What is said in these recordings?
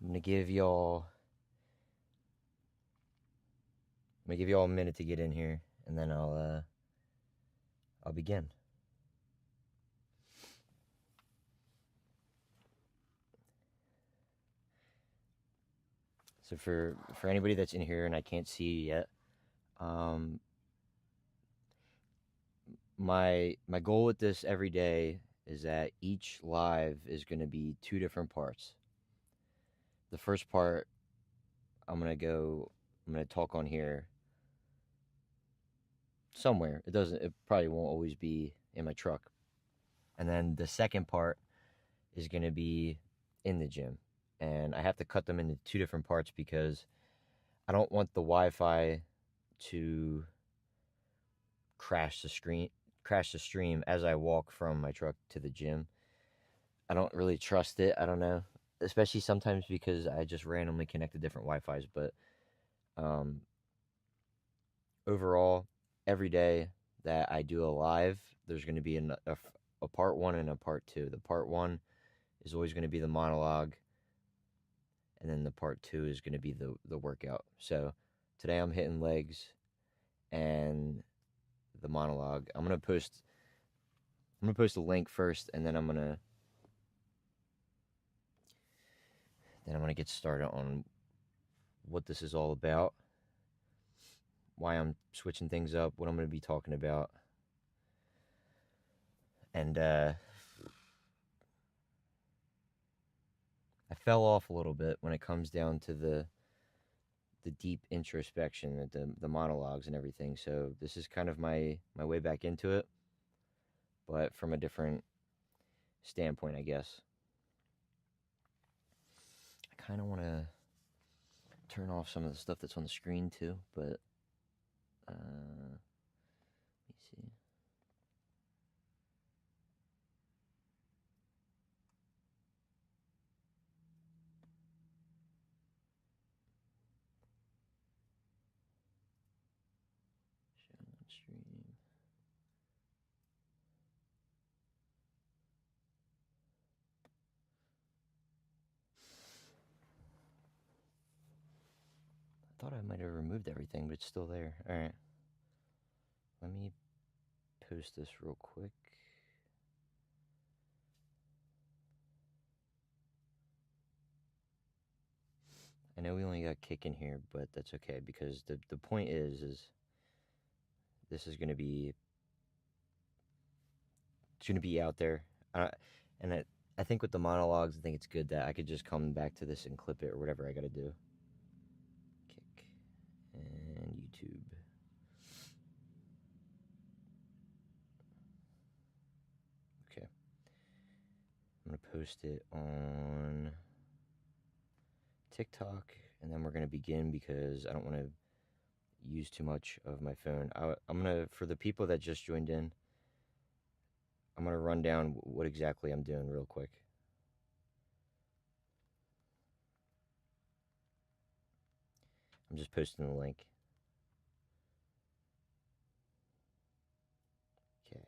gonna give y'all a minute to get in here, and then I'll begin. So for anybody that's in here and I can't see you yet, my goal with this every day is that each live is going to be 2 different parts. The first part, I'm going to talk on here somewhere. It probably won't always be in my truck. And then the second part is going to be in the gym. And I have to cut them into 2 different parts because I don't want the Wi-Fi to crash the stream as I walk from my truck to the gym. I don't really trust it. I don't know, especially sometimes because I just randomly connect to different Wi-Fis. But overall, every day that I do a live, there's going to be a part 1 and a part 2. The part 1 is always going to be the monologue, and then the part 2 is going to be the workout. So today I'm hitting legs and the monologue. I'm gonna post a link first, and then I'm gonna get started on what this is all about, why I'm switching things up, what I'm gonna be talking about, and I fell off a little bit when it comes down to the deep introspection, the monologues and everything. So this is kind of my way back into it, but from a different standpoint, I guess. I kind of want to turn off some of the stuff that's on the screen too, but let me see. Show on stream. I thought I might have removed everything, but it's still there. All right. Let me post this real quick. I know we only got Kick in here, but that's okay because the point is this is going to be out there. And I think with the monologues, I think it's good that I could just come back to this and clip it or whatever I got to do. Kick and YouTube. Okay. I'm going to post it on TikTok, and then we're going to begin because I don't want to use too much of my phone. I'm going to, for the people that just joined in, I'm going to run down what exactly I'm doing real quick. I'm just posting the link. Okay.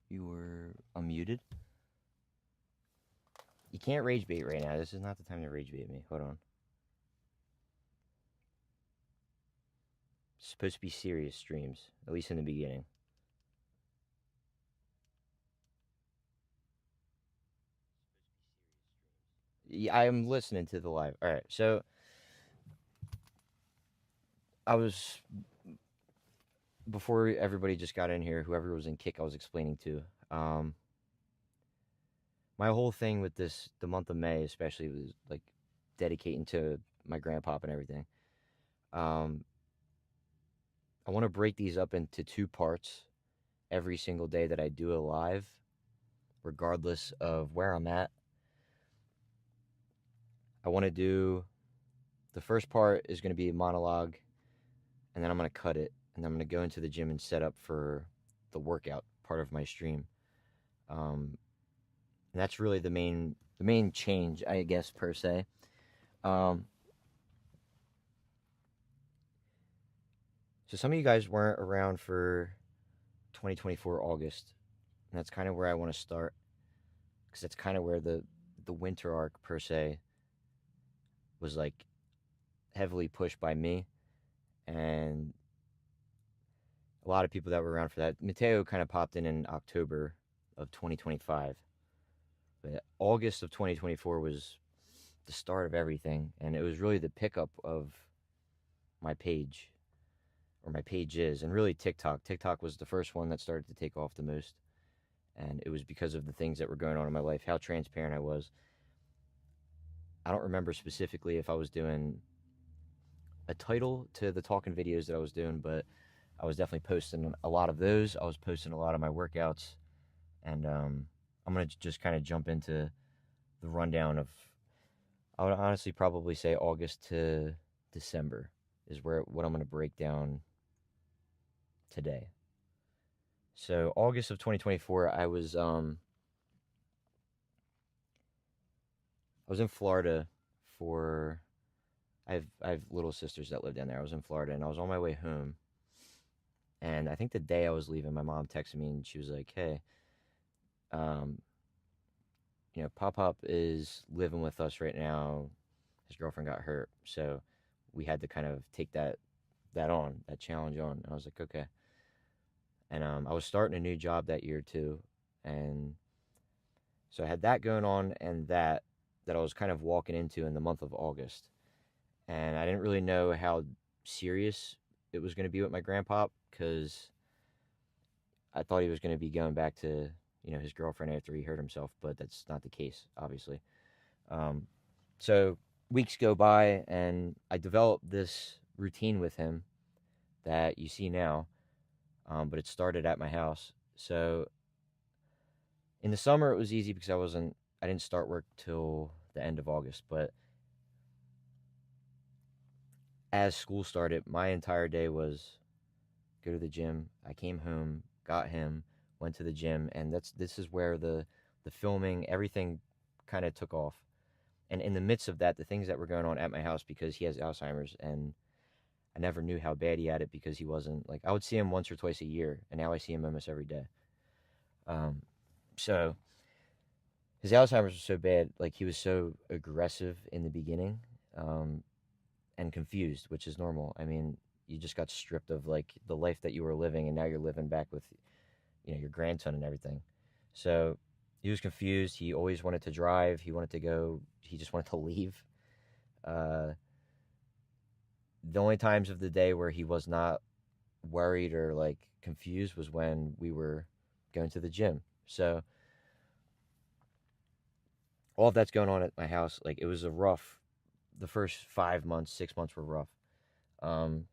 You were unmuted. You can't rage bait right now. This is not the time to rage bait me. Hold on. It's supposed to be serious streams, at least in the beginning. Yeah, I'm listening to the live. All right, so I was, before everybody just got in here, whoever was in Kick I was explaining to, my whole thing with the month of May especially, was like dedicating to my grandpop and everything. I want to break these up into 2 parts every single day that I do a live, regardless of where I'm at. I want to do, the first part is going to be a monologue, and then I'm going to cut it, and then I'm going to go into the gym and set up for the workout part of my stream. And that's really the main change, I guess, per se. So some of you guys weren't around for 2024 August, and that's kind of where I want to start, because that's kind of where the winter arc per se was like heavily pushed by me and a lot of people that were around for that. Mateo kind of popped in October of 2025, but August of 2024 was the start of everything, and it was really the pickup of my page, or my pages, and really TikTok. TikTok was the first one that started to take off the most, and it was because of the things that were going on in my life, how transparent I was. I don't remember specifically if I was doing a title to the talking videos that I was doing, but I was definitely posting a lot of those. I was posting a lot of my workouts, and I'm gonna just kind of jump into the rundown of. I would honestly probably say August to December is what I'm gonna break down today. So August of 2024, I was in Florida for. I have little sisters that live down there. I was in Florida, and I was on my way home. And I think the day I was leaving, my mom texted me, and she was like, "Hey, um, Pop Pop is living with us right now. His girlfriend got hurt, so we had to kind of take that challenge on." And I was like, "Okay." And I was starting a new job that year too, and so I had that going on, and that I was kind of walking into in the month of August, and I didn't really know how serious it was going to be with my grandpa, because I thought he was going to be going back to his girlfriend after he hurt himself, but that's not the case, obviously. Um, so weeks go by, and I developed this routine with him that you see now, but it started at my house. So in the summer, it was easy because I didn't start work till the end of August, but as school started, my entire day was go to the gym. I came home, got him, went to the gym, and this is where the filming, everything kind of took off. And in the midst of that, the things that were going on at my house, because he has Alzheimer's, and I never knew how bad he had it, because he wasn't like, I would see him once or twice a year, and now I see him almost every day. Um, so his Alzheimer's was so bad, like he was so aggressive in the beginning, um, and confused, which is normal. I mean, you just got stripped of like the life that you were living, and now you're living back with your grandson and everything. So he was confused. He always wanted to drive. He wanted to go. He just wanted to leave. Uh, the only times of the day where he was not worried or like confused was when we were going to the gym. So all of that's going on at my house. Like, it was the first 5 months, 6 months were rough. Um,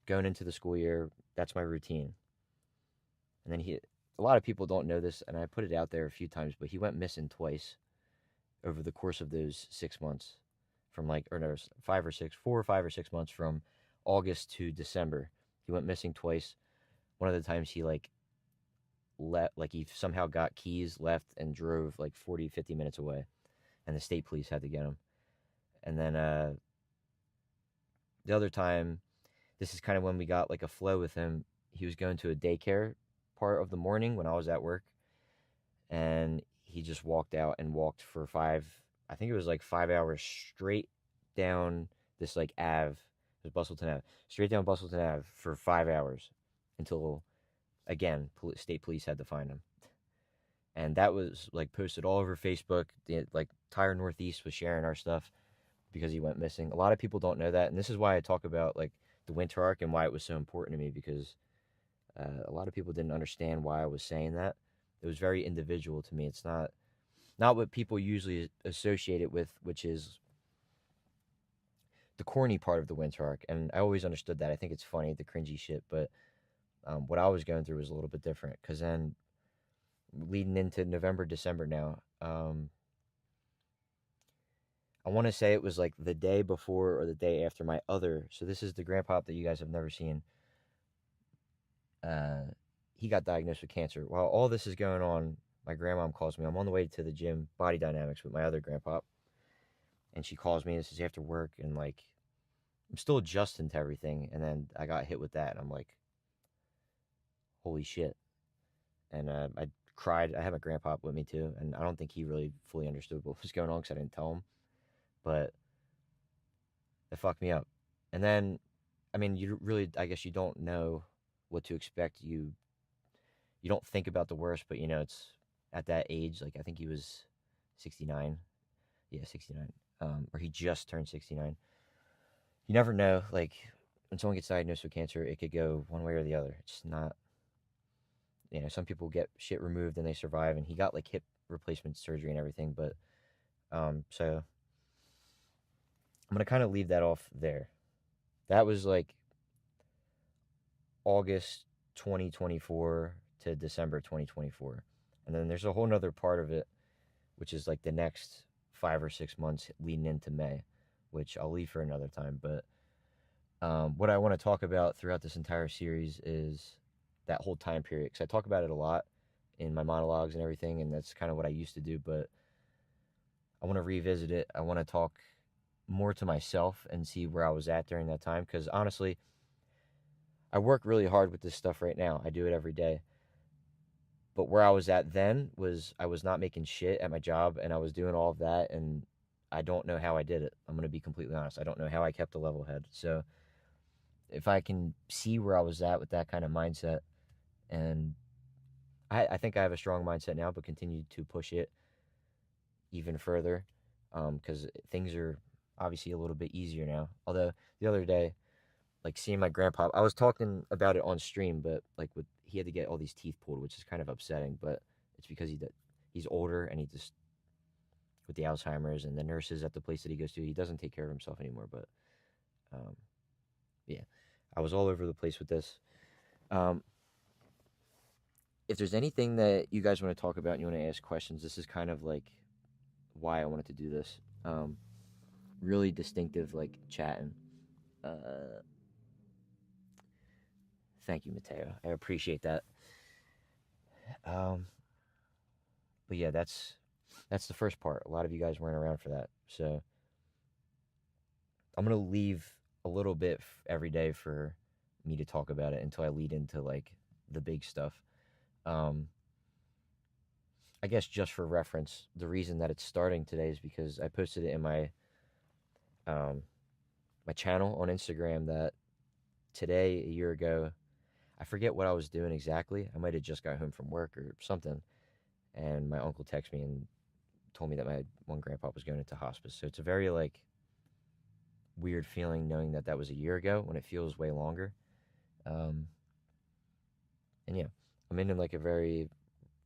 Going into the school year, that's my routine. And then a lot of people don't know this, and I put it out there a few times, but he went missing twice over the course of those 6 months, from like, or no, 4 or 5 or 6 months, from August to December. He went missing twice. One of the times he he somehow got keys, left, and drove like 40, 50 minutes away, and the state police had to get him. And then the other time, this is kind of when we got like a flow with him. He was going to a daycare part of the morning when I was at work, and he just walked out and walked for I think it was like 5 hours straight down this like Ave, it was Bustleton Ave, straight down Bustleton Ave for 5 hours, until again state police had to find him. And that was like posted all over Facebook. Like Tire Northeast was sharing our stuff because he went missing. A lot of people don't know that, and this is why I talk about like the winter arc and why it was so important to me, because a lot of people didn't understand why I was saying that. It was very individual to me. It's not what people usually associate it with, which is the corny part of the winter arc. And I always understood that. I think it's funny, the cringy shit, but what I was going through was a little bit different, because then leading into November, December now, I want to say it was like the day before or the day after so this is the grandpa that you guys have never seen. He got diagnosed with cancer. While all this is going on, my grandmom calls me. I'm on the way to the gym, Body Dynamics, with my other grandpa, and she calls me. This is after work, and like I'm still adjusting to everything, and then I got hit with that, and I'm like, holy shit. and I cried. I had my grandpa with me too, and I don't think he really fully understood what was going on because I didn't tell him. But it fucked me up. And then, I mean, you really, I guess you don't know what to expect. You don't think about the worst, but it's at that age. Like I think he was 69. Yeah, 69. Or he just turned 69. You never know. Like when someone gets diagnosed with cancer, it could go one way or the other. It's not. Some people get shit removed and they survive, and he got like hip replacement surgery and everything. But so I'm gonna kind of leave that off there. That was like August 2024 to December 2024. And then there's a whole nother part of it, which is like the next 5 or 6 months leading into May, which I'll leave for another time. But what I want to talk about throughout this entire series is that whole time period. Because I talk about it a lot in my monologues and everything, and that's kind of what I used to do. But I want to revisit it. I want to talk more to myself and see where I was at during that time. Because honestly, I work really hard with this stuff right now. I do it every day. But where I was at then was I was not making shit at my job, and I was doing all of that, and I don't know how I did it. I'm going to be completely honest. I don't know how I kept a level head. So if I can see where I was at with that kind of mindset, and I think I have a strong mindset now, but continue to push it even further, because things are obviously a little bit easier now. Although the other day, like seeing my grandpa, I was talking about it on stream, but like he had to get all these teeth pulled, which is kind of upsetting. But it's because he's older, and he just, with the Alzheimer's and the nurses at the place that he goes to, he doesn't take care of himself anymore. But um, yeah, I was all over the place with this. If there's anything that you guys want to talk about and you want to ask questions, this is kind of like why I wanted to do this. Really distinctive, like chatting. Thank you, Mateo. I appreciate that. But yeah, that's the first part. A lot of you guys weren't around for that, so I'm gonna leave a little bit every day for me to talk about it until I lead into like the big stuff. I guess just for reference, the reason that it's starting today is because I posted it in my my channel on Instagram that today, a year ago, I forget what I was doing exactly. I might have just got home from work or something, and my uncle texted me and told me that my one grandpa was going into hospice. So it's a very like weird feeling knowing that that was a year ago when it feels way longer. And yeah, I'm in like a very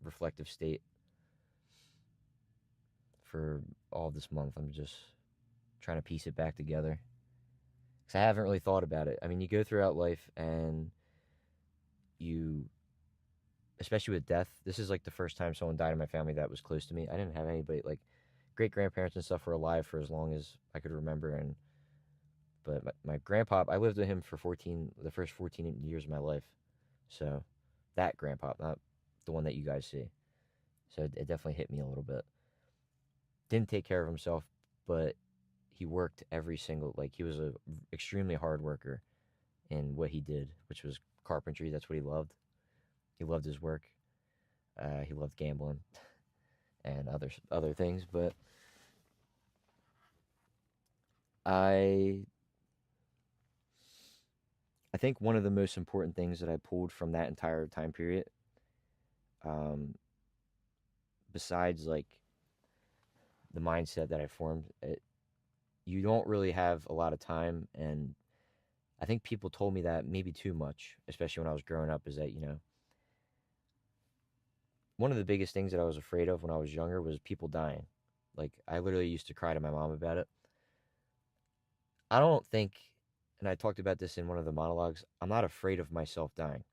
reflective state for all this month. I'm just trying to piece it back together because I haven't really thought about it. I mean, you go throughout life and you, especially with death, this is like the first time someone died in my family that was close to me. I didn't have anybody, like great grandparents and stuff were alive for as long as I could remember. But my grandpa, I lived with him for the first 14 years of my life. So that grandpa, not the one that you guys see. So it definitely hit me a little bit. Didn't take care of himself, but he worked every single, like he was a extremely hard worker in what he did, which was carpentry. That's what he loved. He loved his work. He loved gambling and other things. But I think one of the most important things that I pulled from that entire time period, besides like the mindset that I formed, you don't really have a lot of time. And I think people told me that maybe too much, especially when I was growing up, is that, one of the biggest things that I was afraid of when I was younger was people dying. Like, I literally used to cry to my mom about it. I don't think, and I talked about this in one of the monologues, I'm not afraid of myself dying.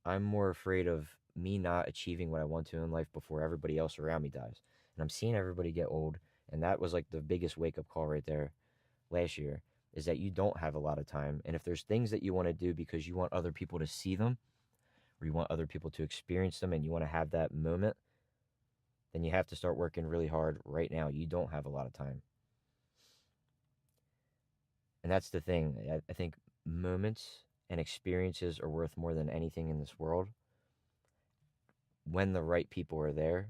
I'm more afraid of me not achieving what I want to in life before everybody else around me dies. And I'm seeing everybody get old, and that was like the biggest wake-up call right there last year, is that you don't have a lot of time. And if there's things that you want to do because you want other people to see them, or you want other people to experience them, and you want to have that moment, then you have to start working really hard right now. You don't have a lot of time. And that's the thing. I think moments and experiences are worth more than anything in this world. when the right people are there,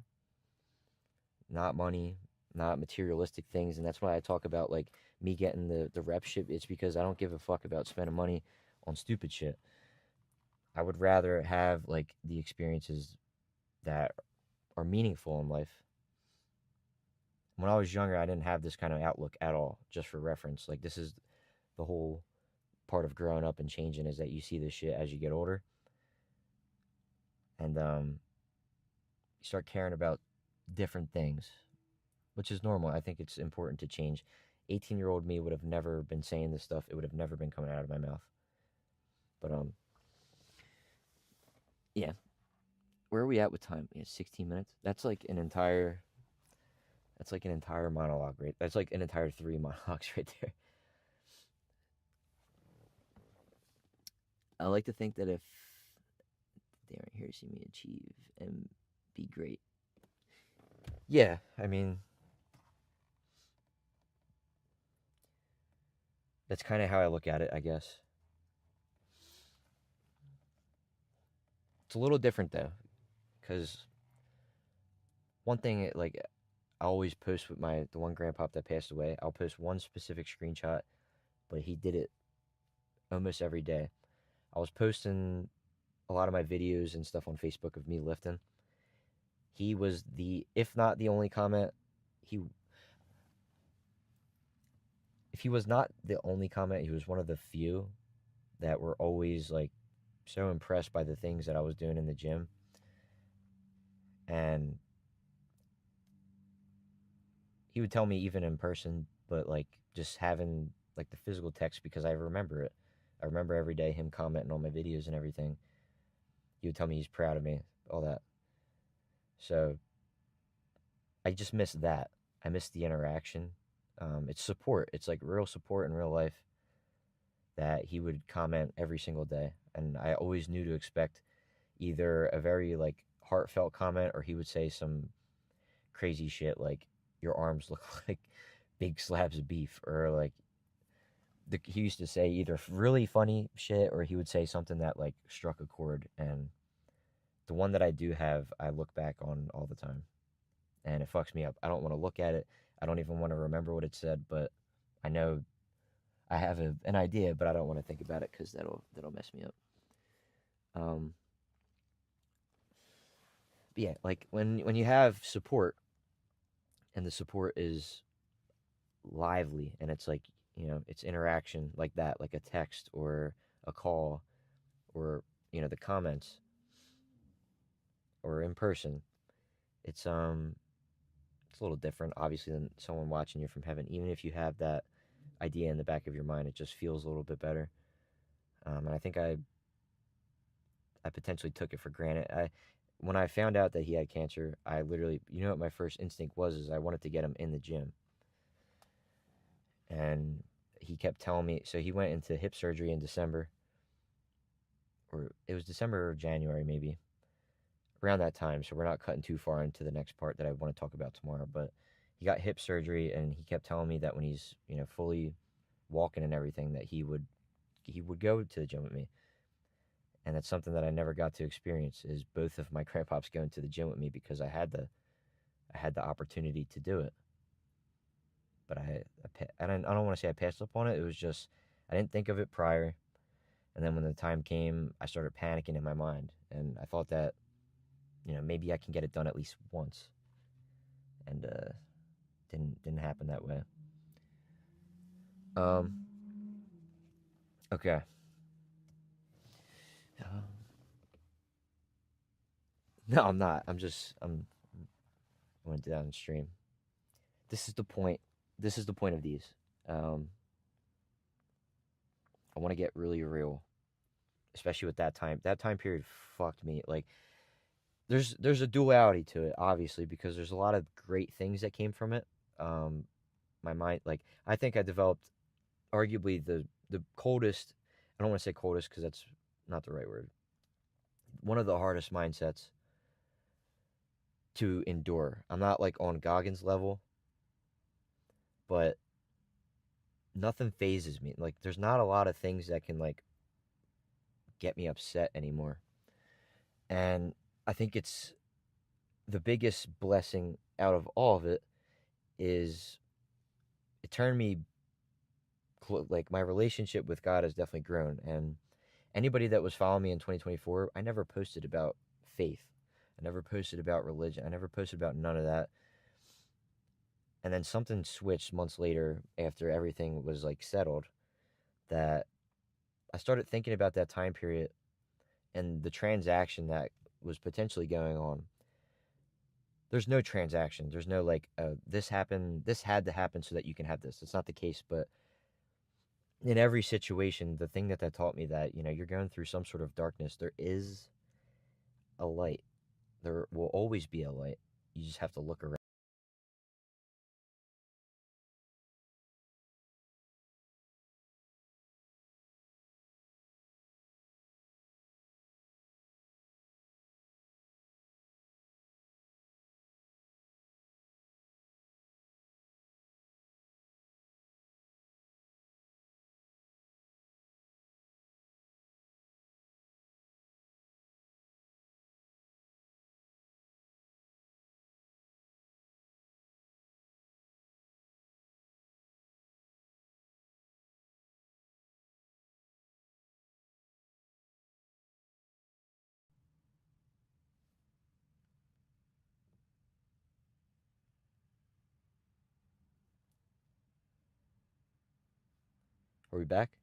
not money, not materialistic things. And that's why I talk about like me getting the rep shit. It's because I don't give a fuck about spending money on stupid shit. I would rather have like the experiences that are meaningful in life. When I was younger, I didn't have this kind of outlook at all. Just for reference, like this is the whole part of growing up and changing, is that you see this shit as you get older, and you start caring about different things, which is normal. I think it's important to change. 18-year-old me would have never been saying this stuff. It would have never been coming out of my mouth. But yeah. Where are we at with time? Yeah, 16 minutes. That's like an entire. That's like an entire monologue, right? That's like an entire 3 monologues right there. I like to think that if they aren't here to see me achieve and be great. Yeah, I mean, that's kind of how I look at it, I guess. It's a little different though, because one thing, like, I always post with the one grandpa that passed away. I'll post one specific screenshot, but he did it almost every day. I was posting a lot of my videos and stuff on Facebook of me lifting. He was if not the only comment, if he was not the only comment, he was one of the few that were always like so impressed by the things that I was doing in the gym. And he would tell me even in person, but like just having like the physical text, because I remember it. I remember every day him commenting on my videos and everything. He would tell me he's proud of me, all that. So I just miss that. I miss the interaction. It's support. It's like real support in real life, that he would comment every single day. And I always knew to expect either a very like heartfelt comment, or he would say some crazy shit like, your arms look like big slabs of beef, or like he used to say either really funny shit, or he would say something that like struck a chord. And the one that I do have, I look back on all the time, and it fucks me up. I don't want to look at it. I don't even want to remember what it said, but I know I have an idea, but I don't want to think about it because that'll mess me up. But yeah, like when you have support, and the support is lively, and it's like, it's interaction like that, like a text or a call, or the comments, or in person. It's a little different, obviously, than someone watching you from heaven. Even if you have that idea in the back of your mind, it just feels a little bit better. And I think I potentially took it for granted. When I found out that he had cancer, I literally, what my first instinct was, is I wanted to get him in the gym. And he kept telling me, so he went into hip surgery in December, or it was December or January maybe, around that time. So we're not cutting too far into the next part that I want to talk about tomorrow. But he got hip surgery, and he kept telling me that when he's fully walking and everything, that he would go to the gym with me. And that's something that I never got to experience, is both of my grandpops going to the gym with me, because I had the opportunity to do it. But I don't want to say I passed up on it. It was just, I didn't think of it prior. And then when the time came, I started panicking in my mind, and I thought that, maybe I can get it done at least once. And didn't happen that way. Okay. No, I'm not. I went downstream. This is the point. This is the point of these. I want to get really real, especially with that time. That time period fucked me. Like, there's a duality to it, obviously, because there's a lot of great things that came from it. My mind, like, I think I developed arguably the coldest. I don't want to say coldest because that's not the right word. One of the hardest mindsets to endure. I'm not like on Goggins level, but nothing phases me. Like, there's not a lot of things that can like get me upset anymore. And I think it's the biggest blessing out of all of it is it turned me like my relationship with God has definitely grown. And anybody that was following me in 2024, I never posted about faith. I never posted about religion. I never posted about none of that. And then something switched months later after everything was like settled, that I started thinking about that time period and the transaction that was potentially going on. There's no transaction. There's no like, this happened, this had to happen so that you can have this. It's not the case. But in every situation, the thing that taught me that, you're going through some sort of darkness, there is a light. There will always be a light. You just have to look around. Are we back?